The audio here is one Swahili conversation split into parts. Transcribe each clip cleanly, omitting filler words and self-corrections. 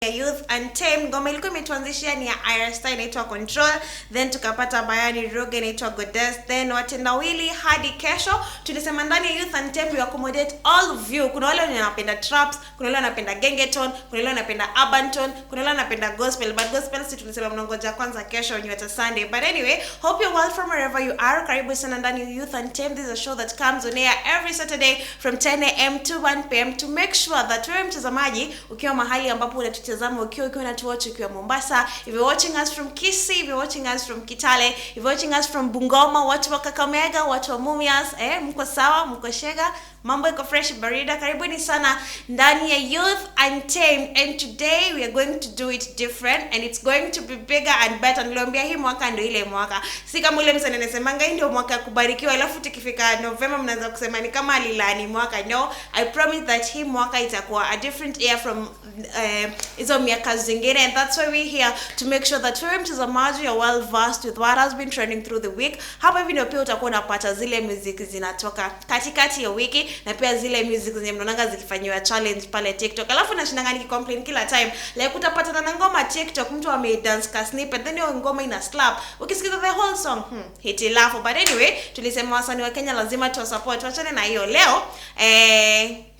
ya Youth Untamed. Ngoma ilikuwa imetuanzishia ni ya Irasta inaitwa Control, then tukapata Bayani Roge inaitwa Goddess, then Watendawili hadi kesho. Tulisema ndani ya Youth Untamed we accommodate all of you. Kuna wale wanapenda traps, kuna wale wanapenda gengeton, kuna wale wanapenda urban tone, kuna wale wanapenda gospel, but gospel si tulisema mnangoja kwanza kesho ni wata Sunday. But anyway, hope you're well from wherever you are. Karibu sana ndani ya Youth Untamed. This is a show that comes on air every Saturday from 10 a.m. to 1 p.m. to make sure that wewe mtazamaji ukiwa mahali ambapo unatutazama, ukiwa unatuwatch ukiwa Mombasa, if you're watching us from Kisii, if you're watching us from Kitale, if you're watching us from Bungoma, watu wa Kakamega, watu wa Mumias, mko sawa, mko shega, mambo iko fresh barida. Karibuni sana ndani ya Youth Untamed, and today we are going to do it different and it's going to be bigger and better. Niliambia hii mwaka ndio ile mwaka, si kama ule msanii anasemanga hii ndio mwaka kubarikiwa alafu tukifika November mnaanza kusema ni kama alilani mwaka. No, I promise that hii mwaka itakuwa a different year from hizo miaka zingine, and that's why we're here to make sure that wewe mtazamaji you're well versed with what has been trending through the week. Hapa hivi ndio pia utakuwa unapata zile music zinatoka katikati ya wiki na pia zile music zenye mnaonanga zikifanywa challenge pale TikTok. Alafu nashindanga nikicomplain kila time like utapata na ngoma TikTok mtu dance ka snippet then hiyo ngoma ina slap, ukisikiza the whole song hitilafu. But anyway, tulisema wasanii wa Kenya lazima tu support. Tuachane na hiyo leo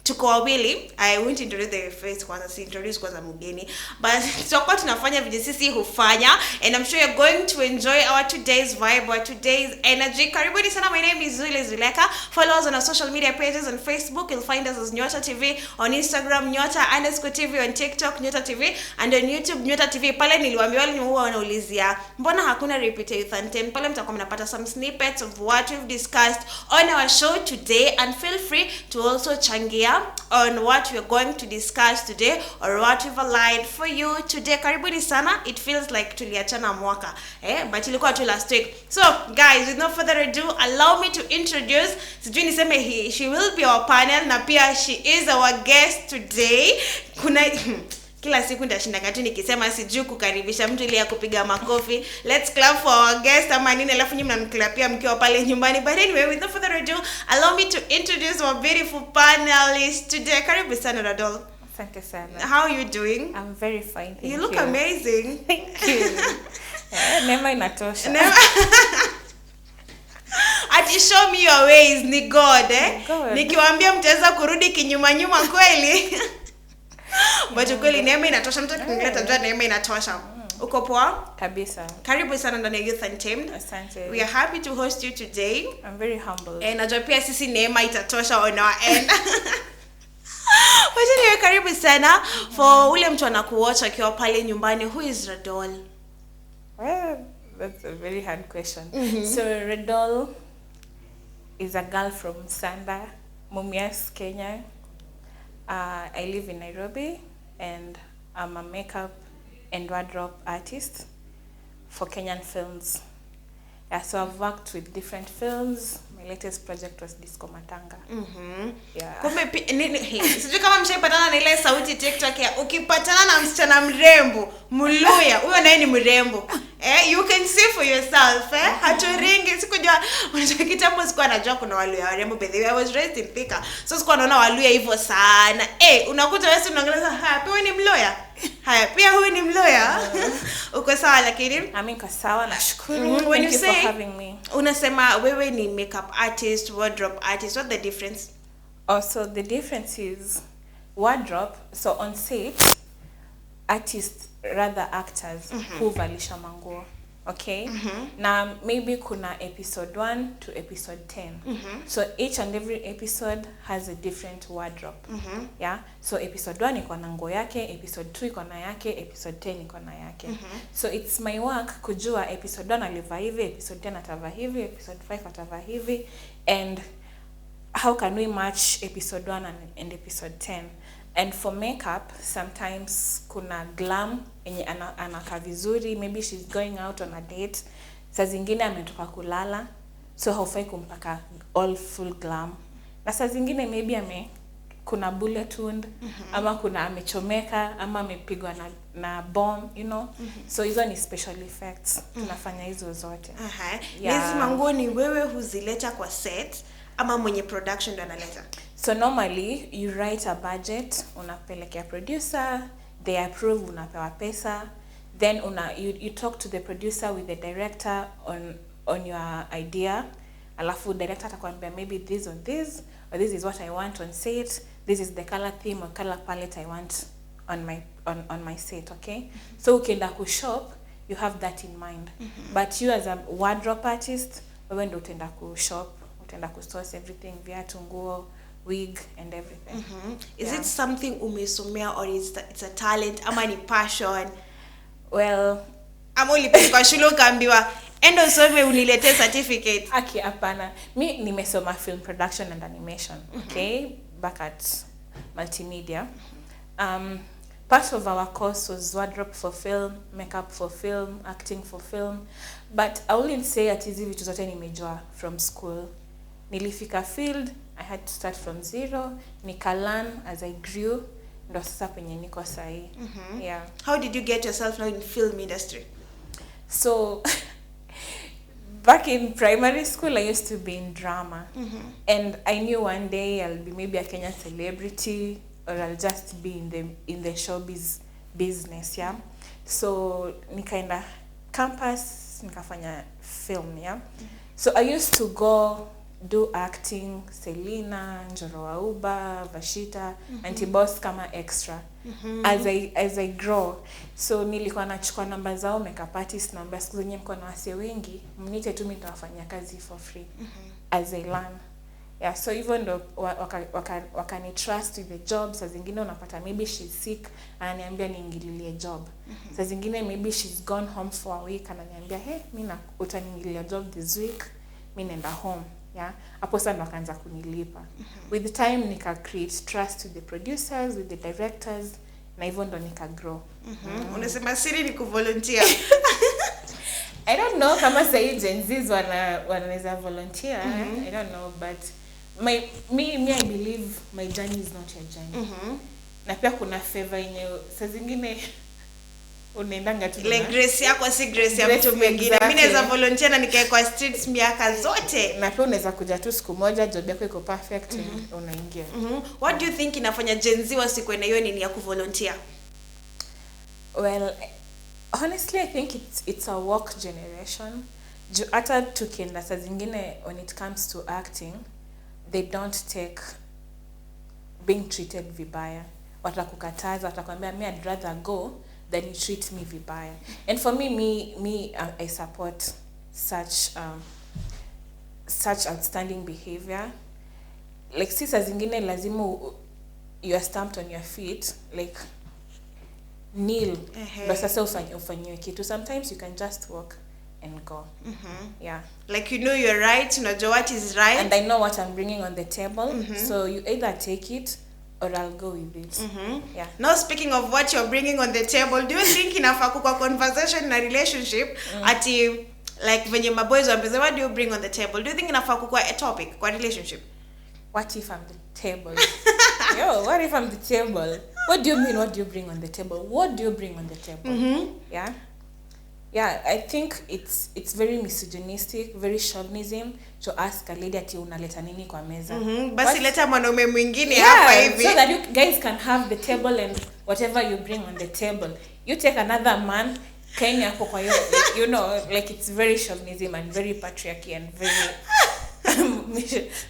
tuko wawili. I won't introduce the face kwanza, si introduce kwanza mgeni, but tutakuwa tunafanya vile sisi hufanya, and I'm sure you're going to enjoy our today's vibe, our today's energy. Karibuni sana. My name is Zuleka. Follow us on our social media pages. On Facebook you'll find us as Nyota TV, on Instagram Nyota_TV, on TikTok Nyota TV, and on YouTube Nyota TV. Pale niliwaambia wale huwa wanaulizia mbona hakuna repeat Youth Untamed, pale mtakuwa mnapata some snippets of what we've discussed on our show today, and feel free to also changia on what we're going to discuss today or what we've aligned for you today. Karibuni sana. It feels like tuliachana mwaka but ilikuwa tu last week. So guys, with no further ado, allow me to introduce, sijui niseme she will be our panel na pia she is our guest today. Kuna kila siku ndashinda katu nikisema sijui kukaribisha mtu ile ya kupiga makofi. Let's clap for our guest ama nini, alafu nyinyi mnamklapia mkiwa pale nyumbani. But anyway, with no further ado, allow me to introduce our beautiful panelists today. Karibu sana Radol. Asante sana. How are you doing? I'm very fine, thank you. You look amazing. Thank you. Neema inatosha. Ati show me your ways ni God God. Nikiwaambia mtaweza kurudi kinyuma nyuma kweli. But kweli neema inatosha, mtu akingileta jua neema inatosha. Uko poa? Kabisa. Karibu sana ndani ya Youth Untamed. Asante. We are happy to host you today. I'm very humbled. And najua pia sisi neema itatosha on our end. But anyway, karibu sana. For ule mtu anakuwatch akiwa pale nyumbani, who is Radol? Well, that's a very hard question. So Radol is a girl from Sanda, Mumias, Kenya. I live in Nairobi and I'm a makeup and wardrobe artist for Kenyan films. Yeah, so I've worked with different films. My latest project was Disco Matanga. Yeah. Kumbe sijui kama mshaipatana na ile sauti TikTok ya ukipatana na msichana mrembo Mluya, huyo naye ni mrembo. You can see for yourself. Haturingi, sikujua unajua kitambo sikuwa anajua kuna Waluya warembo. By the way, I was raised in Thika, so sikuwa naona Waluya hivyo sana. Unakuta wewe unaangalia pia ni Mluya. Haya, pia huyu ni Mluya. Uko sawa lakini? Niko sawa, nashukuru. When Thank you you for say having me. Unasema wewe ni makeup artist, wardrobe artist, what's the difference? Also, the difference is wardrobe. So on set, artists rather actors who valisha manguo. Okay? Now maybe kuna episode 1 to episode 10. So each and every episode has a different wardrobe. Yeah? So episode 1 iko na nguo yake, episode 2 iko na yake, episode 10 iko na yake. So it's my work kujua episode 1 alivaa hivi, episode 10 atavaa hivi, episode 5 atavaa hivi, and how can we match episode 1 and episode 10. And for makeup, sometimes kuna glam enye anakaa vizuri, maybe she's going out on a date, saa zingine ametoka kulala, so haufai kumpaka all full glam. Na saa zingine maybe kuna bullet wound, ama kuna amechomeka, ama amepigwa na bomb, you know. So hizo ni special effects. Tunafanya hizo zote. Hizi manguo ni wewe huzileta kwa set ama mwenye production ndo analeta? So normally you write a budget, unapelekea producer, they approve, unapewa pesa, then you talk to the producer with the director on your idea, alafu director atakwambia maybe this or this, or this is what I want on set, this is the color theme or color palette I want on my set, okay? So ukienda kushop, you have that in mind. But you as a wardrobe artist, wewe ndio utaenda kushop, utaenda kusource everything, viatu, nguo, wig and everything. Is it something umesomea or it's a talent ama ni passion? Well, I'm only kwa shule ukaambiwa endo usome unilete certificate. Okay, hapana. Mi nimesoma film production and animation, okay? Back at multimedia. Part of our course was wardrobe for film, makeup for film, acting for film. But I wouldn't say ati hizi vitu zote nimejua from school. Nilifika field, I had to start from zero. Nika learn as I grew. Ndo sasa penye niko sahi. Yeah. How did you get yourself now in film industry? So, back in primary school, I used to be in drama. And I knew one day I'll be maybe a Kenyan celebrity, or I'll just be in the showbiz business, yeah. So nikaenda campus, nikafanya film, yeah. So I used to go do acting, Selena, Njoro wa Uba, Vashita, Anti-Boss kama extra. As I grow. So nilikuwa nachukua namba zao makeup artist, naambia siku zenye mko na wase wengi, mnite tu mimi nitawafanyia kazi for free. As I learn. Yeah, so even ndo wakani trust with the job. Saa zingine unapata maybe she's sick, ananiambia niingililie job. Saa zingine maybe she's gone home for a week, ananiambia hey, mimi utaniingilia job this week, mimi nenda home. Yeah, hapo sasa ndo akaanza kunilipa. With the time nika create trust with the producers, with the directors, na hivyo ndo nika grow. Unasema siri ni kuvolunteer. I don't know kama say Gen Zs wanaweza volunteer. I don't know, but me I believe my journey is not your journey. Na pia kuna favor yenye saa zingine unaendanga tu like grace yako si grace ya mtu mwingine. Mimi naweza volunteer na nikae kwa streets miaka zote. Na pia unaweza kuja tu siku moja, job yako iko perfect, unaingia. What do you think inafanya Gen Z wasikuwe na hiyo nini ya kuvolunteer? Well, honestly I think it's a work generation. Hata tukienda saa zingine when it comes to acting, they don't take being treated vibaya. Watakukataza, watakwambia I'd rather go than you treat me vibaya. And for me I support such outstanding behavior. Like saa zingine lazima you are stamped on your feet, like kneel. Ndo sasa ufanyiwe kitu. Sometimes you can just walk and go. Yeah. Like you know you're right, unajua what is right. And I know what I'm bringing on the table. So you either take it or I'll go with it. Yeah. Now speaking of what you're bringing on the table, do you think inafaa kwa conversation in a relationship ati like venye maboys wambeze, what do you bring on the table? Do you think inafaa kwa a topic kwa relationship? What if I'm the table? Yo, what if I'm the table? What do you mean, what do you bring on the table? What do you bring on the table? Yeah. Yeah, I think it's very misogynistic, very chauvinism to ask a lady ati unaleta nini kwa meza. Basi leta mwanaume mwingine hapa hivi. So that you guys can have the table and whatever you bring on the table. You take another man, kaini hapo kwa hiyo, you know, like it's very chauvinism and very patriarchy and very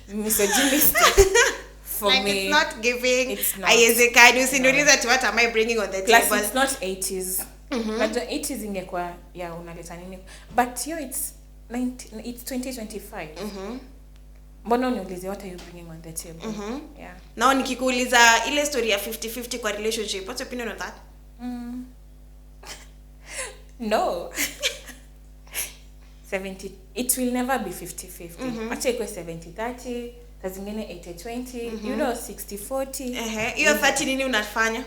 misogynistic. For like me, it's not giving. It's not. Ayezekani usiniulize ati what am I bringing on the Plus table? it's not 80s. But the 80s ingekuwa ya unaleta nini. But here it's 2025. Mbona uniulize what are you bringing on the table? Yeah. Now nikikuuliza ile story ya 50-50 kwa relationship, what's your opinion on that? No. 70, it will never be 50-50. Acha ikuwe 70-30, saa zingine 80-20, you know 60-40. Hiyo 30 nini unafanya?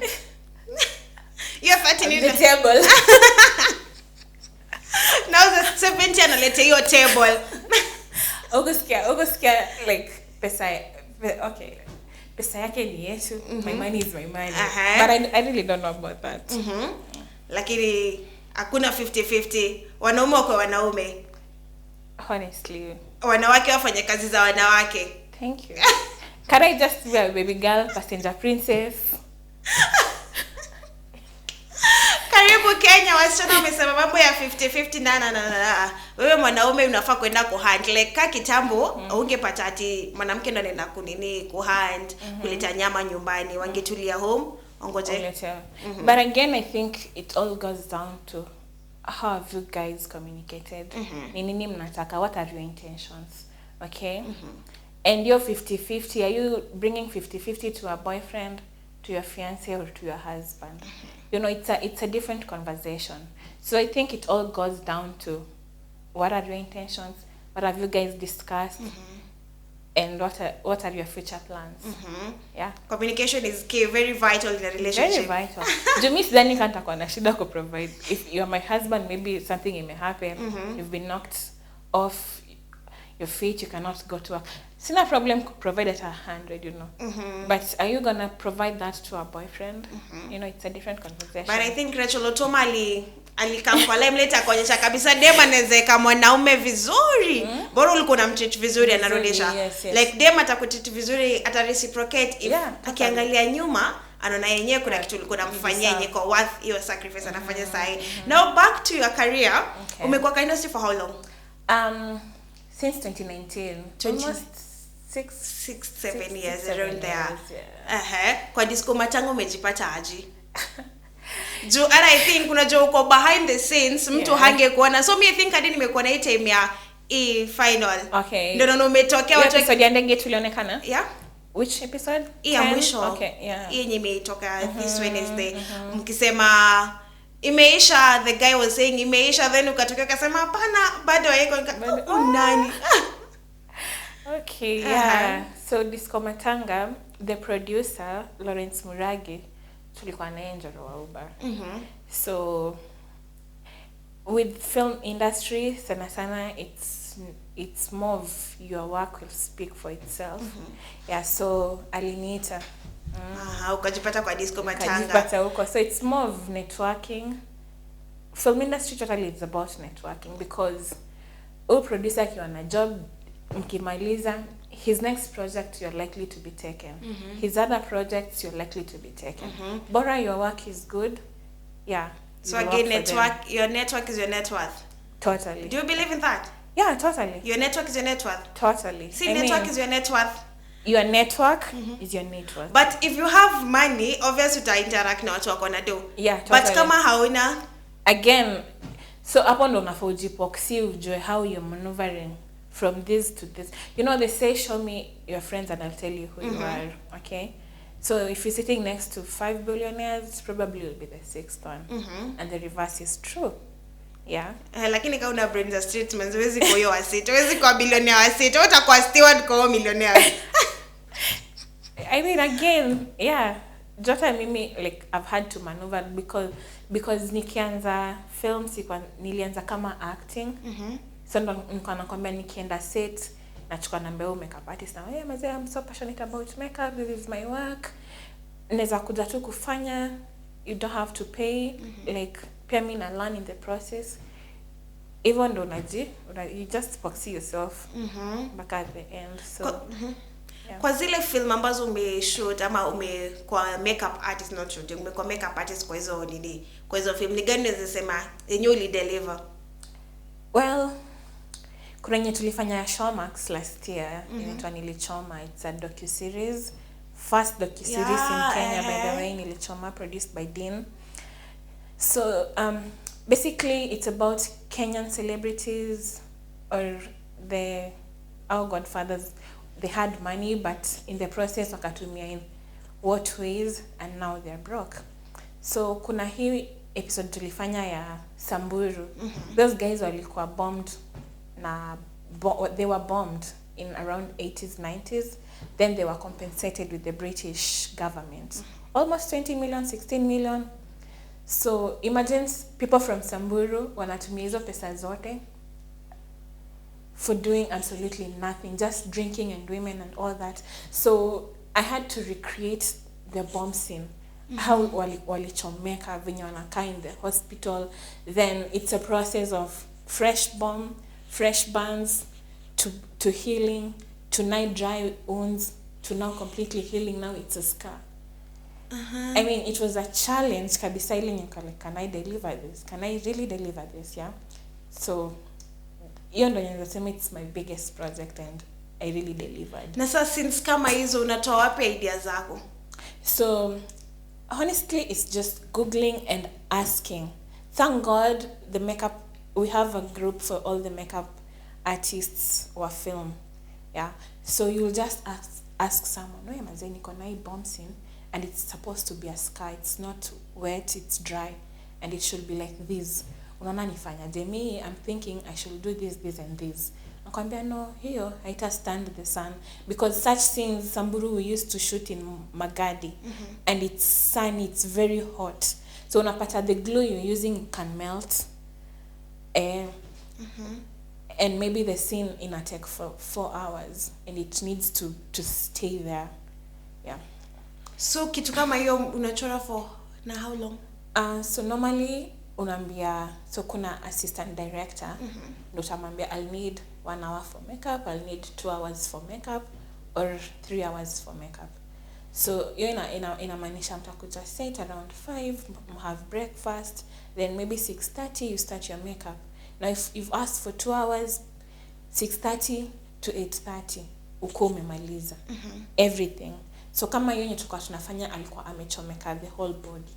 Hiyo 30 nini? The table. Now the 70 analeta hiyo table. Augustia like pesa, okay. Pesa yake ni yetu. My money is my money. But I really don't know about that. Lakini hakuna 50-50. Wanaume kwa wanaume. Honestly. Wanawake wafanye kazi za wanawake. Thank you. Can I just be a baby girl, passenger princess? Kenya wasichana wamesema mambo ya 50-50 na wewe mwanaume unafaa kwenda kuhand like ka kitambo ungepata ati mwanamke ndo anaenda kunini kuhand kuleta nyama nyumbani wangetulia home ongoje. But again I think it all goes down to how have you guys communicated. Ni nini mnataka, what are your intentions, okay? And you're 50-50, are you bringing 50-50 to a boyfriend, to your fiancé, or to your husband? You know, it's a different conversation. So I think it all goes down to what are your intentions, what have you guys discussed, and what are your future plans. Yeah, communication is key, very vital in a relationship. Very vital. Jumi sidhani kama nitakuwa na shida ku provide. If you're my husband, maybe something may happen, you've been knocked off your feet, you cannot go to work. It's not a problem to provide at 100, you know. But are you gonna provide that to a boyfriend? You know, it's a different conversation. But I think Rachel Otoma alikampa limelight akaonyesha kabisa dem anaweza mwanaume vizuri. Bora ulikuwa unamtreat vizuri anarudisha. Yes. Like dem atakutreat vizuri ata reciprocate if akiangalia nyuma anaona yenyewe kuna kitu ulikuwa unamfanyia yenyewe kwa worth your sacrifice anafanya sahi. Now back to your career. Umekuwa kwa industry for how long? Since 2019. Almost 6-7 years around there. Yeah. Kwa disco matango umejipata aje? And I think unajua uko behind the scenes mtu hange kuona. So me I think hadi nimekuwa na hii time ya final. Okay. Ndio umetokea watu episode ya ndege tulionekana? Yeah. Which episode? Ya mwisho. Okay, yeah. Yenye imetoka this Wednesday. Mkisema imeisha, the guy was saying imeisha, then ukatokea ukasema hapana bado haiko nani. Okay, yeah. So Disco Matanga, the producer Lawrence Muragi tulikuwa naye Njoro wa Uber. So with film industry sana it's more of your work will speak for itself. Yeah, so aliniita ukajipata kwa Disco Matanga. Ukajipata huko. So it's more of networking. Film industry totally is about networking because all producer akiwa na job mkimaliza, his next project you're likely to be taken. His other projects you're likely to be taken. Bora your work is good. Yeah. So again, your network is your net worth. Totally. Do you believe in that? Yeah, totally. Your network is your net worth. Totally. See, network is your net worth. Your network is your net worth. But if you have money, obviously uta interact na watu wako na do. Yeah, totally. But kama hauna, again, so hapo ndo unafaa ujipoxi ujue how you're maneuvering from this to this. You know, they say show me your friends and I'll tell you who you are, okay? So if you're sitting next to 5 billionaires, probably you'll be the 6th one. And the reverse is true. Yeah. Lakini kama una brains za street man, huwezi kwa hiyo asset, huwezi kwa billionaire asset, utakuwa steward kwa millionaire. I mean, again, yeah, Jota mimi, like, I've had to maneuver because nikianza film nilianza kama acting. So ndo nilikuwa nakwambia nikienda set nachukua namba ya makeup artist na hey mazee, I'm so passionate about makeup, this is my work. Naweza kuja tu kufanya, you don't have to pay, like pay me na learn in the process. Even though you just proxy yourself back at the end. So kwa zile film ambazo umeshoot ama kwa makeup artist not shooting, umekuwa makeup artist kwa hizo film, ni gani unaweza sema yenyewe uli deliver? Well, kuna yenye tulifanya ya Showmax last year, inaitwa Nilichoma. It's a docu-series, first docu-series in Kenya, by the way. Nilichoma, produced by Dean. So basically it's about Kenyan celebrities or our godfathers. They had money, but in the process wakatumia in what ways, and now they're broke. So kuna hii episode tulifanya ya Samburu. Those guys walikuwa bombed they were bombed in around 80s 90s. Then they were compensated with the British government, almost 20 million, 16 million. So imagine people from Samburu wanatumia hizo pesa zote for doing absolutely nothing, just drinking and women and all that. So I had to recreate the bomb scene. How walichomeka venye wanakaa in the hospital. Then it's a process of fresh burns to healing, to night dry wounds, to now completely healing. Now it's a scar. I mean, it was a challenge kabisa ile like, can I deliver this? Can I really deliver this? Yeah. So hiyo ndo nasema it's my biggest project and I really delivered. Na sasa since kama hizo unatoa wapi idea zako? So honestly, it's just Googling and asking. Thank God we have a group for all the makeup artists or film. Yeah. So you'll just ask someone, no, manze niko na hii bouncing and it's supposed to be a scar. It's not wet, it's dry and it should be like this. Unaona nifanyaje? Me, I'm thinking I should do this and this. Nakwambia no, hiyo haita stand the sun because such scenes Samburu we used to shoot in Magadi and it's sunny, it's very hot. So unapata the glue you're using can melt. And maybe the scene ina take for 4 hours and it needs to stay there. Yeah. So kitu kama hiyo unachora for na how long? So normally unaambia, so kuna assistant director ndo utamwambia I'll need 1 hour for makeup, I'll need 2 hours for makeup or 3 hours for makeup. So hiyo inamaanisha mtakuja set around 5, have breakfast, then maybe 6:30 you start your makeup. Now if you've asked for 2 hours, 6:30 to 8:30 uko umemaliza everything. So kama hiyo tulikuwa tunafanya alikuwa amechomeka the whole body.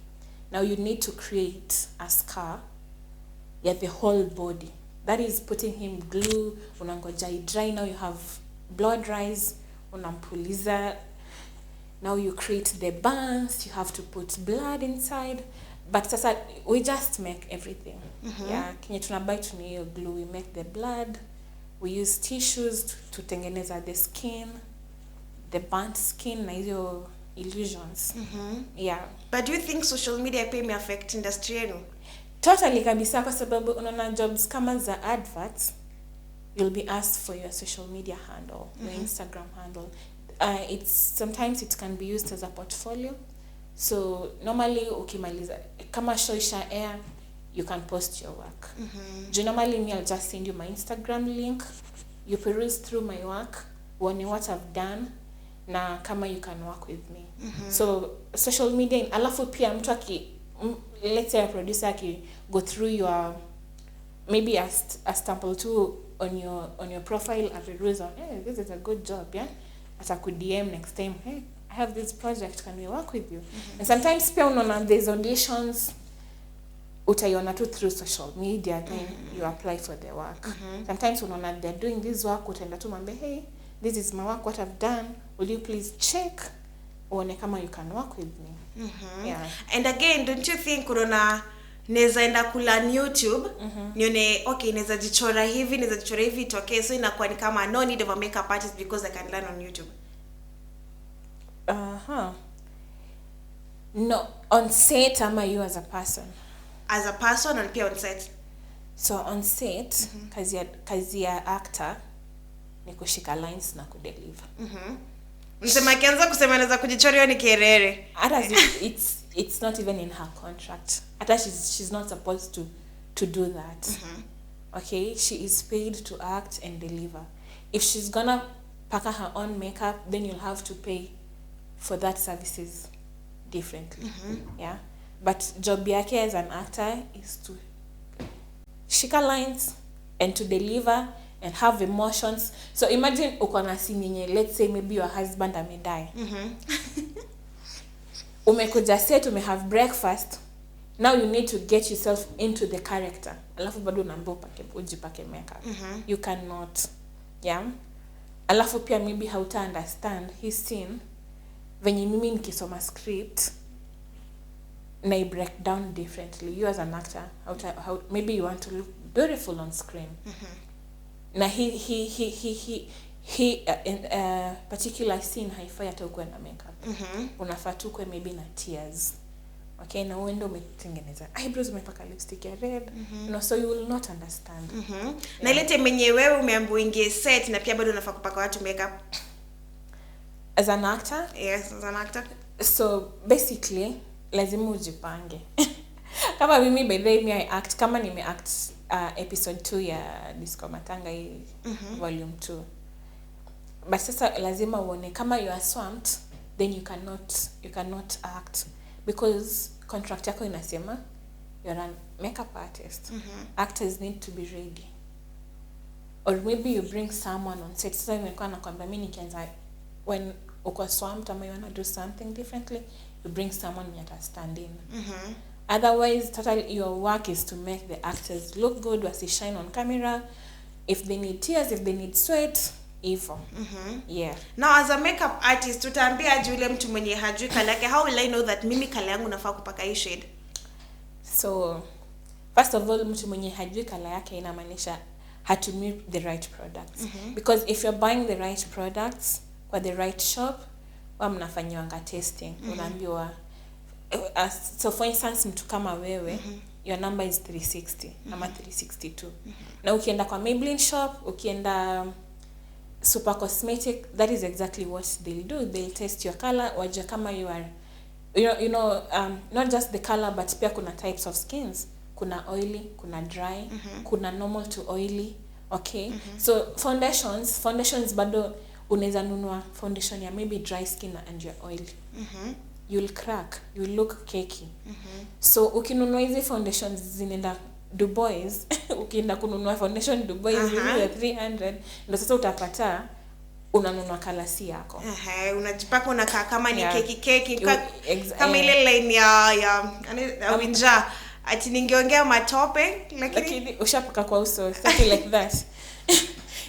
Now you need to create a scar the whole body. That is putting him glue, unangoja dry. Now you have blood rise, unampuliza. Now you create the burns, you have to put blood inside. But sasa we just make everything. Yeah, kenye tunabai tuni hiyo glue, we make the blood. We use tissues to tengeneza the skin, the burnt skin na hizo illusions. Yeah. But do you think social media pay me affect industry yenu? Totally kabisa, kwa sababu unaona jobs kama za adverts, you'll be asked for your social media handle, your Instagram handle. Sometimes it can be used as a portfolio. So normally ukimaliza kama show isha air, you can post your work. Normally me, I'll just send you my Instagram link, you peruse through my work, uone what I've done na kama you can work with me. So social media, alafu pia mtu let's say a producer go through your maybe a sample too on your profile, a peruse on, hey, this is a good job, yeah, ataku DM next time, hey, I have this project, can we work with you? And sometimes pia unaona there's auditions utaiona tu through social media, then you apply for the work. Sometimes unaona they're doing this work, utaenda tu mwambie, hey, this is my work, what I've done, will you please check uone kama you can work with me. Yeah. And again, don't you think unaona neza enda kula YouTube nione okay, neza jichora hivi itokee, so inakuwa ni kama no need of a makeup artist because I can learn on YouTube? No, on set ama you as a person? As a person and pia on set. So on set, kazi ya actor ni kushika lines na kudeliver. Msema kianza kusema anaweza kujichora hiyo ni kerere. Hata it's not even in her contract. Hata she's not supposed to do that. Okay, she is paid to act and deliver. If she's gonna pack her own makeup, then you'll have to pay for that services differently. Yeah, but job yake as an actor is to shika lines and to deliver and have emotions. So imagine uko na scene yenye, let's say maybe your husband amedie. Umekuja set, have breakfast, now you need to get yourself into the character, alafu bado unaambiwa ujipake makeup. You cannot. Yeah, alafu pia maybe hauta understand his scene venye mimi nikisoma script na I break down differently. You as an actor, how maybe you want to look beautiful on screen. Na he in a particular scene haifai hata ukwe na makeup. Unafaa tu ukwe maybe na tears. Okay, na uende umetengeneza eyebrows, umepaka lipstick ya red. So you will not understand. Yeah. Na ile time yenye wewe umeambiwa ingie set na pia bado unafaa kupaka watu makeup. As an actor? Yes, as an actor. So basically lazima ujipange. Kama mimi by the way I act, kama nime act episode 2 ya Disco Matanga volume 2. But sasa lazima uone kama you are swamped, then you cannot act, because contract yako inasema you're a makeup artist. Actors need to be ready. Or maybe you bring someone on set. Sasa nimekuwa nakwambia mimi nikianza, when uko swamped ama you want to do something differently, you bring someone that stand in. Otherwise, totally your work is to make the actors look good, wasi shine on camera. If they need tears, if they need sweat, evil. Yeah. Now as a makeup artist, tutaambia yule mtu mwenye hajui kala yake, how will I know that mimi kala yangu nafaa kupaka hii shade? So, first of all, mtu mwenye hajui kala yake inamaanisha hatumii the right products. Because if you're buying the right products kwa the right shop, wa mnafanyiwanga testing. Unaambiwa, so for instance, mtu kama wewe, your number is 360 ama 362. Na ukienda kwa Maybelline shop, ukienda Super Cosmetic, that is exactly what they'll do. They'll test your color, wajua kama you are, not just the color, but pia kuna types of skins. Kuna oily, kuna dry, kuna normal to oily. Okay? So foundations bado unaweza nunua foundation ya maybe dry skin and you're oily. You'll crack, you'll look cakey. So ukinunua hizi foundations zinaenda Dubois, ukienda kununua foundation Dubois ya 300, ndio sasa utapata unanunua kalasi yako. Unajipaka unakaa kama ni keki kama ile line ya Winja, ati ningeongea matope lakini ushapaka kwa uso, something like that.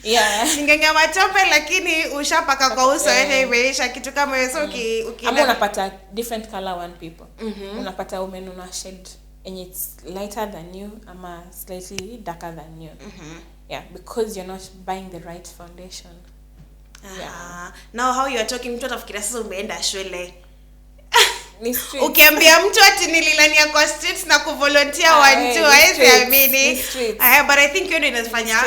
Yeah. Ningeongea matope lakini ushapaka kwa uso, yote imeisha kitu kama hiyo. So ama unapata different color one people. Unapata umenunua shade and it's lighter than you ama slightly darker than you. Yeah, because you're not buying the right foundation. Yeah. Now how you are talking, mtu atafikiria sasa umeenda shule. Ni streets. Ukiambia mtu ati nililania kwa streets na kuvolunteer 1-2 haezi amini. But I think ndio inafanya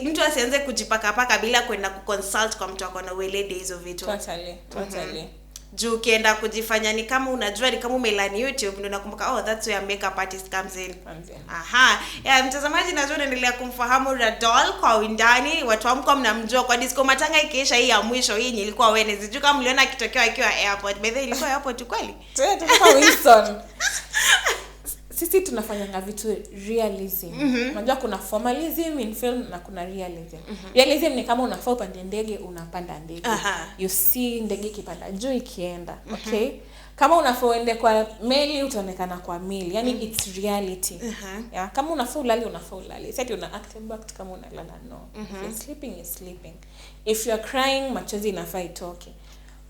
mtu asianze kujipaka bila kwenda kuconsult kwa mtu akona weledi hizo vitu. Totally. Juu ukienda kujifanya ni kama unajua, ni kama umelani YouTube, ndio nakumbuka that's where makeup artist comes in. Yeah, mtazamaji, najua unaendelea kumfahamu Radol kwa undani. Watu wamko mnamjua kwa disco matanga ikiisha hii ya mwisho, hii ilikuwa Wednesday. Juu kama mliona kitokeo akiwa airport. By the way, ilikuwa airport kweli? Tulikuwa Wilson. Sisi tunafanyanga vitu realism. Unajua kuna formalism in film na kuna realism. Realism ni kama unafaa upande ndege, unapanda ndege. You see ndege ikipanda juu ikienda. Okay? Kama unafaa uende kwa meli, utaonekana kwa meli. Yani it's reality. Yeah, kama unafaa ulali. Sasa una act kama unalala, no. If you're sleeping, you're sleeping. If you're crying, machozi inafaa itoke.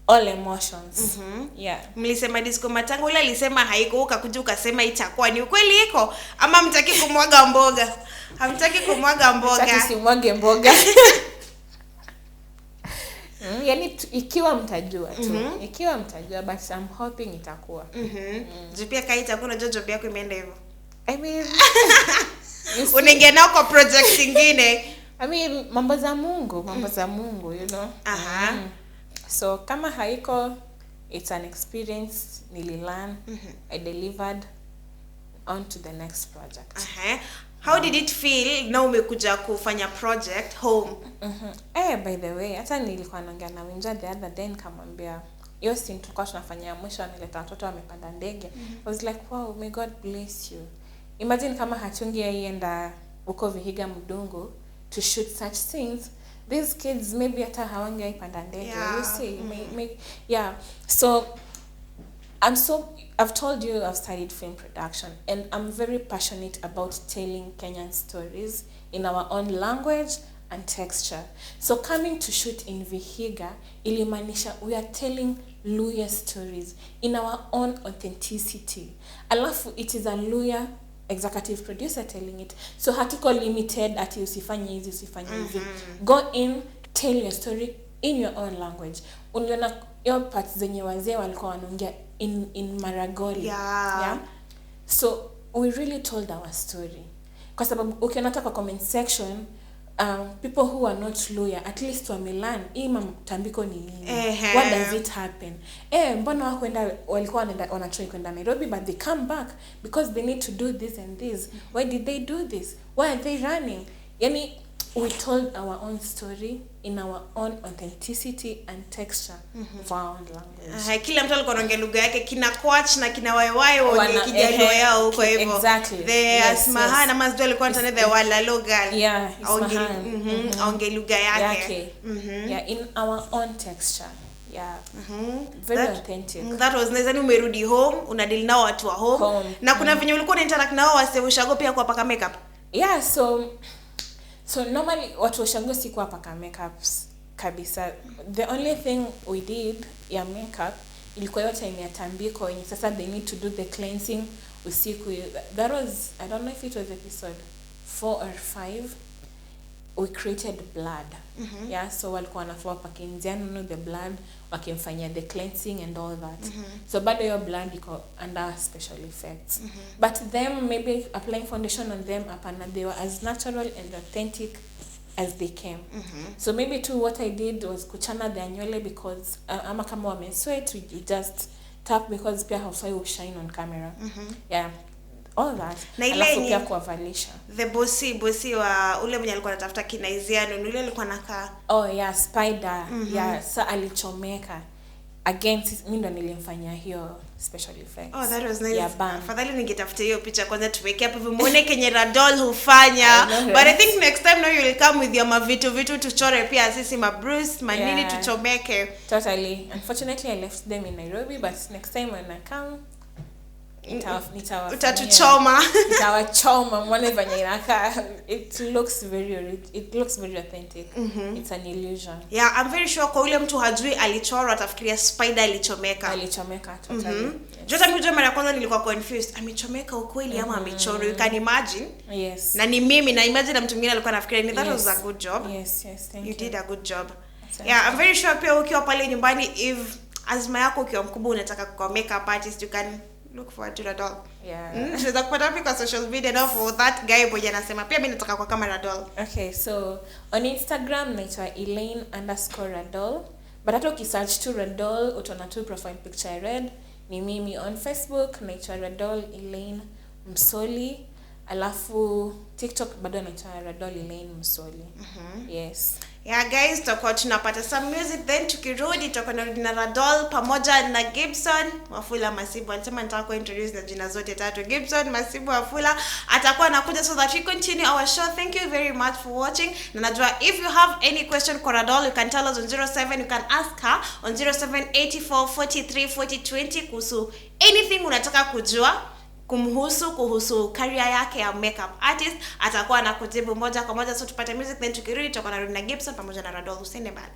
All emotions. Yeah. Mlisema disco matanga, ule alisema haiko, ukakuja ukasema itakuwa. Ni ukweli iko ama mtaki kumwaga mboga? Hamtaki kumwaga mboga. Sasa simwage mboga. Yani ikiwa mtajua tu. Ikiwa mtajua, but I'm hoping itakuwa. Jupia kai itakuwa na job yako imeenda hivyo. I mean, unaingia nao kwa project nyingine. I mean, mambo za Mungu, you know. So kama haiko, it's an experience, nililearn, I delivered on to the next project. How did it feel now umekuja kufanya project home? By the way, hata nilikuwa naongea na Winja the other day, nikamwambia hiyo scene tulikuwa tunafanya mwisho, ameleta watoto wamepanda ndege. I was like, wow, may God bless you. Imagine kama hatungeienda uko Vihiga Mdungu to shoot such scenes. These kids maybe hata hawangeipanda ndege. You see, yeah. So I've told you I've studied film production, and I'm very passionate about telling Kenyan stories in our own language and texture. So coming to shoot in Vihiga, ilimaanisha we are telling Luya stories in our own authenticity. Alafu it is a Luya executive producer telling it. So hatuko limited ati usifanye hizi. Go in, tell your story in your own language. Uliona your parts zenye wazee walikuwa wanaongea in Maragoli. Yeah. So we really told our story. Kwa sababu ukiona kwa comment section, people who are not lawyer, at least wamelearn hii tambiko ni nini. What does it happen? Mbona walikuwa wanatry kwenda Nairobi, but they come back because they need to do this and this. Why did they do this? Why are they running? Yani we told our own story in our own authenticity and texture of our own language. Kila mtu alikuwa anaongea lugha yake, kina Kwach na kina Waiwai waongee Kijaluo yao huko hivyo. Exactly. The Asmahan na Mazdu alikuwa anatana the Walalo girl. Yeah, aongee lugha yake. Yeah, in our own texture. Yeah. Very authentic. That was nice. Umerudi home, unadili nao watu wa home. Na kuna venye ulikuwa unainteract nao wase ushago pia kwa paka makeup. Yeah, so normally watu washago si kwa paka makeups kabisa. The only thing we did ya makeup ilikuwa yote time ya tambiko yenye sasa they need to do the cleansing usiku. That was, I don't know if it was episode 4 or 5. We created blood. Yeah, so walikuwa wanafua pakinziano the blood wakimfanyia the cleansing and all that. So bado your blood iko under special effects. But them maybe applying foundation on them apana, they were as natural and authentic as they came. So maybe too what I did was kuchana the nywele because ama kama wame sweat we just tap because pia haufai shine on camera. Yeah. All that. Na ile pia kuwavalisha. The bossy wa ule mwenye alikuwa anatafuta kinaiziano, ule alikuwa anakaa. Oh yeah, spider. Yeah, sa alichomeka. Again, mimi ndo nilimfanyia hiyo special effects. Oh, that was nice. Yeah, afadhali ningetafuta hiyo picha kwanza tuweke hapo hivi muone kenye Radol hufanya. But I think next time now you will come with your mavitu tuchore pia sisi Bruce manini tuchomeke. Totally. Unfortunately I left them in Nairobi, but next time when I come utatuchoma. Nitawachoma mwone vanya inaka. It looks very authentic. It's an illusion. Yeah, I'm very sure kwa ule mtu hajui alichorwa atafikiria spider alichomeka. Totally. Jota mimi mara kwanza nilikuwa confused. Amechomeka ukweli ama amechorwa? You can imagine. Yes. Na ni mimi na imagine na mtu mwingine alikuwa anafikiria that was a good job. Yes, thank you. You did a good job. Yeah, I'm very sure pia ukiwa pale nyumbani if azma yako ukiwa mkubwa unataka kuwa makeup artist you can look forward to Radol. Yeah. Tunaweza kupata wapi kwa social media now for that guy mmoja anasema pia mimi nataka kwa kama Radol. Okay, so on Instagram naitwa Elaine_Radol. But hata ukisearch tu Radol utaona tu profile picture red. Ni mimi. On Facebook naitwa Radol Elaine Msoli. Alafu TikTok bado naitwa Radol Elaine Msoli. Yes. Yeah guys, tutakuwa tunapata some music then tukirudi tutakuwa na Radol pamoja na Gibson Wafula Masibu. Anasema nataka kuintroduce na jina zote tatu. Gibson Masibu Wafula atakuwa anakuja so that we continue our show. Thank you very much for watching. Na najua if you have any question for Radol you can tell us on 07, you can ask her on 0784434020 kuhusu anything unataka kujua kuhusu career yake ya makeup artist. Atakuwa anakujibu moja kwa moja, so tupate music then tukirudi tutakuwa na Gibson pamoja na Radol. Usende mbali.